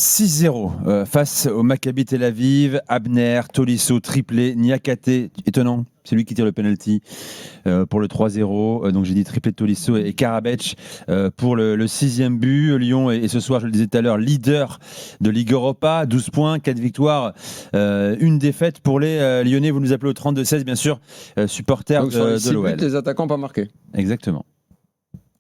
6-0 face au Maccabi Tel Aviv. Abner, Tolisso, triplé, Niakate, étonnant, c'est lui qui tire le penalty pour le 3-0. Donc j'ai dit triplé de Tolisso et Karabec pour le 6e but. Lyon est ce soir, je le disais tout à l'heure, leader de Ligue Europa, 12 points, 4 victoires, une défaite pour les Lyonnais. Vous nous appelez au 32-16, bien sûr, supporters donc, sur les 6 de l'OL. buts, les attaquants pas marqués. Exactement.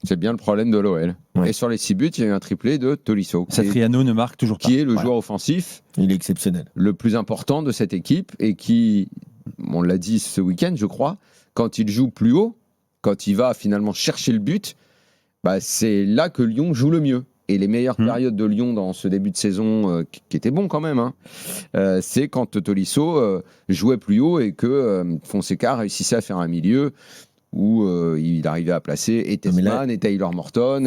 C'est bien le problème de l'OL. Ouais. Et sur les 6 buts, il y a eu un triplé de Tolisso, Satriano ne marque toujours pas. qui est le joueur offensif Il est exceptionnel. le plus important de cette équipe et qui, on l'a dit ce week-end, je crois, quand il joue plus haut, quand il va finalement chercher le but, bah, c'est là que Lyon joue le mieux. Et les meilleures périodes de Lyon dans ce début de saison, qui était bon quand même, hein, c'est quand Tolisso jouait plus haut et que Fonseca réussissait à faire un milieu où il arrivait à placer et Tessman et Taylor Morton.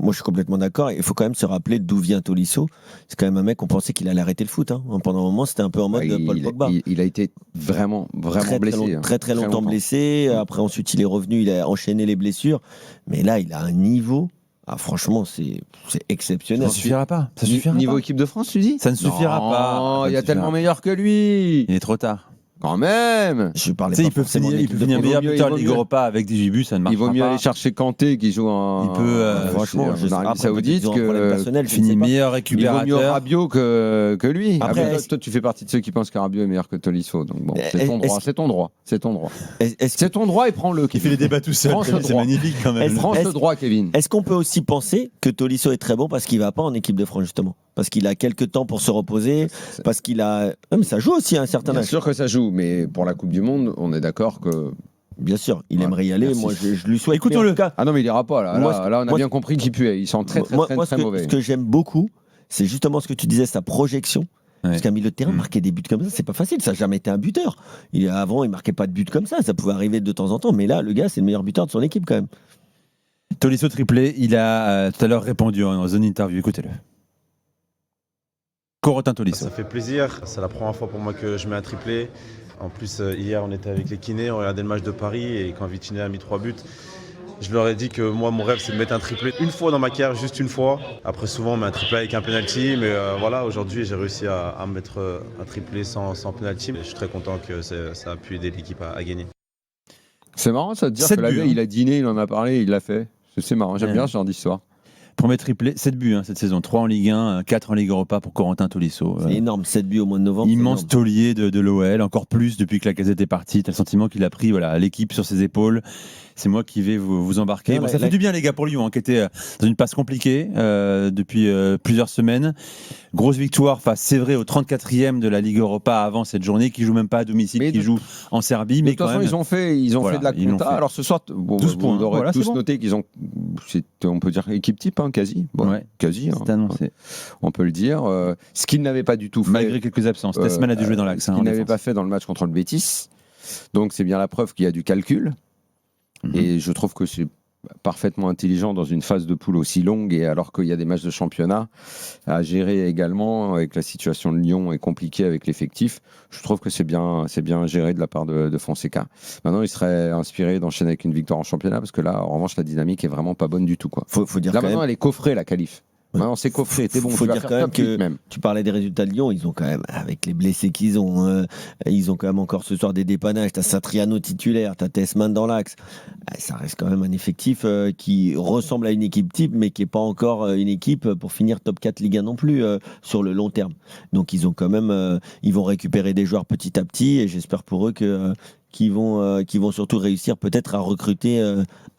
Moi, je suis complètement d'accord. Il faut quand même se rappeler d'où vient Tolisso. C'est quand même un mec, on pensait qu'il allait arrêter le foot. Hein. Pendant un moment, c'était un peu en mode Paul Pogba. Il a été vraiment blessé. Très longtemps blessé. Après, ensuite, il est revenu, il a enchaîné les blessures. Mais là, il a un niveau. Ah, franchement, c'est exceptionnel. Ça ne suffira pas. Niveau équipe de France, tu dis ? Ça ne suffira pas. Il y a tellement meilleur que lui. Il est trop tard. Quand même. Je parlais pas pas il peut forcément finir meilleur buteur de Ligue Europa avec 18 buts, ça ne marche pas. Il vaut mieux aller chercher Kanté qui joue en franchement, en Arabie Saoudite il finit meilleur récupérateur. Il vaut mieux Rabiot que lui. Après, toi, tu fais partie de ceux qui pensent que Rabiot est meilleur que Tolisso. Donc bon, c'est ton droit. C'est ton droit et prends-le. Il fait les débats tout seul. C'est magnifique quand même. Prends ce droit, Kevin. Est-ce qu'on peut aussi penser que Tolisso est très bon parce qu'il va pas en équipe de France justement ? Parce qu'il a quelques temps pour se reposer, parce qu'il a... Mais ça joue aussi à un certain âge. Bien sûr que ça joue, mais pour la Coupe du Monde, on est d'accord que... Bien sûr, il aimerait y aller. Merci. Moi, je lui souhaite. Écoutons-le. Ah non, mais il ira pas là. Là, on a bien compris qu'il puait. Ils sont très mauvais. Ce que j'aime beaucoup, c'est justement ce que tu disais, sa projection. Parce qu'un milieu de terrain, marquer des buts comme ça, c'est pas facile. Ça n'a jamais été un buteur. Avant, il marquait pas de buts comme ça. Ça pouvait arriver de temps en temps. Mais là, le gars, c'est le meilleur buteur de son équipe quand même. Tolisso triplé, il a tout à l'heure répondu en zone interview. Écoutez-le. Corentin Tolisso. Ça fait plaisir, c'est la première fois pour moi que je mets un triplé. En plus, hier, on était avec les kinés, on regardait le match de Paris et quand Vitinha a mis 3 buts, je leur ai dit que moi, mon rêve, c'est de mettre un triplé une fois dans ma carrière, juste une fois. Après, souvent, on met un triplé avec un penalty, mais voilà, aujourd'hui, j'ai réussi à mettre un triplé sans penalty. Je suis très content que ça a pu aider l'équipe à gagner. C'est marrant ça de dire que la veille, il a dîné, il en a parlé, il l'a fait. C'est marrant, j'aime bien ce genre d'histoire. Premier triplé, 7 buts cette saison, 3 en Ligue 1, 4 en Ligue Europa pour Corentin Tolisso. C'est énorme, 7 buts au mois de novembre. Immense taulier de l'OL, encore plus depuis que Lacazette est parti. Tu as le sentiment qu'il a pris l'équipe sur ses épaules. C'est moi qui vais vous embarquer. Ça fait du bien les gars pour Lyon, qui était dans une passe compliquée depuis plusieurs semaines. Grosse victoire face, c'est vrai, au 34e de la Ligue Europa avant cette journée, qui joue même pas à domicile, qui joue en Serbie. Mais de toute façon, ils ont fait de la compta. Alors ce soir, 12 points. On aurait tous noté qu'ils ont, on peut dire équipe type, quasi. Quasi. On peut le dire. Ce qu'ils n'avaient pas du tout fait. Malgré quelques absences. Tessman a dû jouer dans l'axe. Ce qu'ils n'avaient pas fait dans le match contre le Betis. Donc c'est bien la preuve qu'il y a du calcul. Et je trouve que c'est parfaitement intelligent dans une phase de poule aussi longue et alors qu'il y a des matchs de championnat à gérer également avec la situation de Lyon est compliquée avec l'effectif. Je trouve que c'est bien géré de la part de Fonseca. Maintenant, il serait inspiré d'enchaîner avec une victoire en championnat parce que là, en revanche, la dynamique est vraiment pas bonne du tout, quoi. Faut dire là quand maintenant, même... elle est coffrée la qualif. Non, c'est coffré, t'es bon. Faut dire quand même que tu parlais des résultats de Lyon, ils ont quand même, avec les blessés qu'ils ont, ils ont quand même encore ce soir des dépannages. T'as Satriano titulaire, t'as Tessman dans l'axe. Ça reste quand même un effectif qui ressemble à une équipe type, mais qui n'est pas encore une équipe pour finir top 4 Ligue 1 non plus sur le long terme. Donc ils ont quand même, ils vont récupérer des joueurs petit à petit, et j'espère pour eux que qui vont surtout réussir peut-être à recruter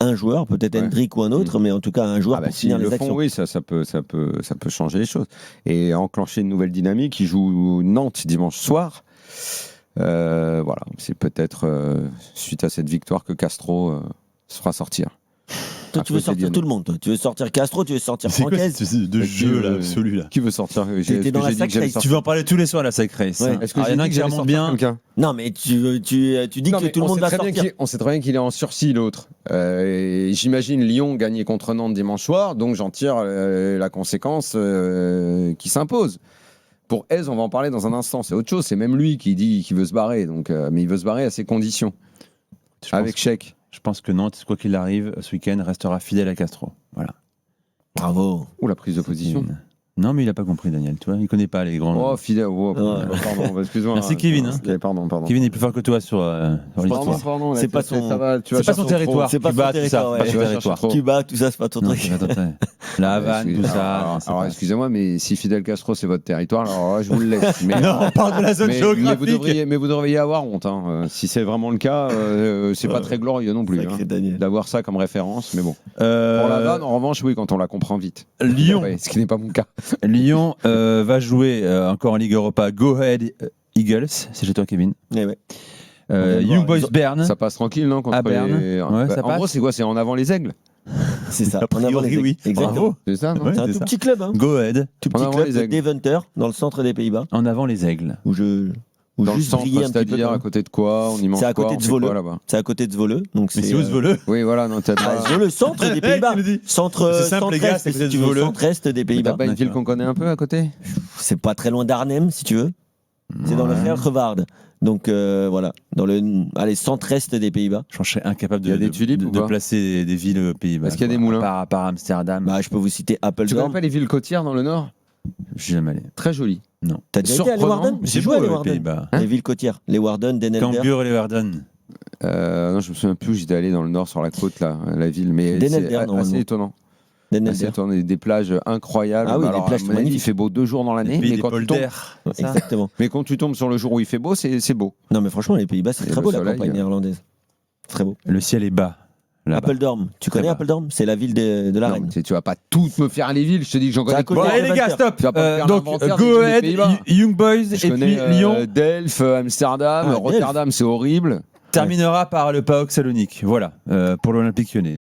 un joueur, peut-être Hendrick ou un autre, mais en tout cas un joueur pour finir les actions. Oui, ça peut changer les choses. Et enclencher une nouvelle dynamique. Ils jouent Nantes dimanche soir. Voilà, c'est peut-être suite à cette victoire que Castro se fera sortir. Toi, tu veux sortir tout le monde, toi. Tu veux sortir Castro, tu veux sortir Francaise. C'est de jeu là, absolu là. Qui veut sortir dans la Sac Race. Tu veux en parler tous les soirs la Sac Race. Est-ce que il y en a qui remontent bien. Non, mais tu dis que tout le monde va sortir. On sait très bien qu'il est en sursis, l'autre. J'imagine Lyon gagner contre Nantes dimanche soir, donc j'en tire la conséquence qui s'impose. Pour Hez, on va en parler dans un instant. C'est autre chose. C'est même lui qui dit qu'il veut se barrer. Donc, mais il veut se barrer à ses conditions. Avec chèque. Je pense que Nantes, quoi qu'il arrive, ce week-end, restera fidèle à Castro. Voilà. Bravo. Ou la prise de position. Non, mais il n'a pas compris, Daniel. Tu vois, il connaît pas les grands. Oh, fidèle. Oh, pardon, excuse-moi. Merci, Kevin, hein. Ok, pardon. Kevin est plus fort que toi sur l'histoire. Pardon, C'est pas son- ça va, tu vas C'est pas son chercher territoire. c'est pas Cuba, son tout ça. territoire, Pas ouais. son Tu vas territoire. chercher trop. Cuba, tout ça, c'est pas ton Non, truc. c'est pas ton territoire. La Havane, tout ça. Alors, excusez-moi, mais si Fidel Castro c'est votre territoire, alors là, je vous le laisse. Mais, Non, on parle de la zone géographique. mais vous devriez avoir honte. Hein. Si c'est vraiment le cas, c'est pas très glorieux non plus. Sacré Hein, Daniel. d'avoir ça comme référence. Mais bon. Pour la vanne, en revanche, oui, quand on la comprend vite. Lyon. Ouais, ce qui n'est pas mon cas. Lyon va jouer encore en Ligue Europa. Go Ahead Eagles, c'est chez toi, Kevin. Eh ouais. Young Boys Bern. Ça passe tranquille, non contre À Berne. les- Ouais, ça En passe. gros, c'est quoi? C'est en avant les aigles. C'est ça. A priori, En avant les aigles. oui. Exactement. Bravo. C'est ça, non Ouais. C'est un c'est tout ça. petit club, hein. Go Ahead. Tout petit En avant club les de aigles. Deventer, dans le centre des Pays-Bas, En avant les aigles. où Dans le juste centre, briller un petit peu. c'est-à-dire quand à même. côté de quoi? On y mange C'est à quoi? côté On de fait Zwolle. quoi là-bas? C'est à côté de Zwolle. Donc Mais c'est où ce voleux Oui, voilà, non, t'as Le centre des Pays-Bas. Qui le dit Centre, C'est simple, les gars, c'est centre-est, que si tu c'est veux, Zwolle. centre-est des t'as Pays-Bas. pas une ville D'accord. qu'on connaît un peu à côté? C'est pas très loin d'Arnhem, si tu veux. C'est dans le Geldervaart. Donc voilà, dans le centre-est des Pays-Bas. Je serais incapable Il y a de, des tulipes de, ou de pas placer des villes aux Pays-Bas. Est-ce qu'il y a des quoi. moulins À part Amsterdam. Bah, je peux vous citer Tu connais Apeldoorn. pas les villes côtières dans le nord? Je suis jamais allé. Très jolies. Non. T'as déjà été à Surprenant. Leeuwarden? Mais J'ai c'est joué à beau, les Leeuwarden. Pays-Bas. Les villes côtières. Leeuwarden, Den Helder. Cambuur et Leeuwarden. Non, je me souviens plus, j'étais allé dans le nord sur la côte, là, la ville, mais Den c'est Helder, assez normalement. étonnant. Den Assez Helder. étonnant. Des plages incroyables. Ah oui, Alors, des plages à mon avis, magnifiques. il fait beau 2 jours dans l'année, Les pays mais des quand, tu tombes, polders. ça. Exactement. mais quand tu tombes sur le jour où il fait beau, c'est beau. Non, mais franchement, les Pays-Bas, c'est Et très le beau, la soleil, campagne néerlandaise. Très beau. Le ciel est bas. Là-bas. Apeldoorn. Tu connais Là-bas. Apeldoorn? C'est la ville de la Non, reine. tu vas pas toutes me faire les villes, je te dis que j'en C'est à connais côté Bon, pas. allez les gars, stop. Tu vas pas me faire Donc, l'inventaire des Go villes des Ahead, Pays-Bas. Young Boys Je et puis connais Lyon Delft, Amsterdam, Ah, Rotterdam, c'est horrible. terminera par le PAOK Salonique. Voilà, pour l'Olympique Lyonnais.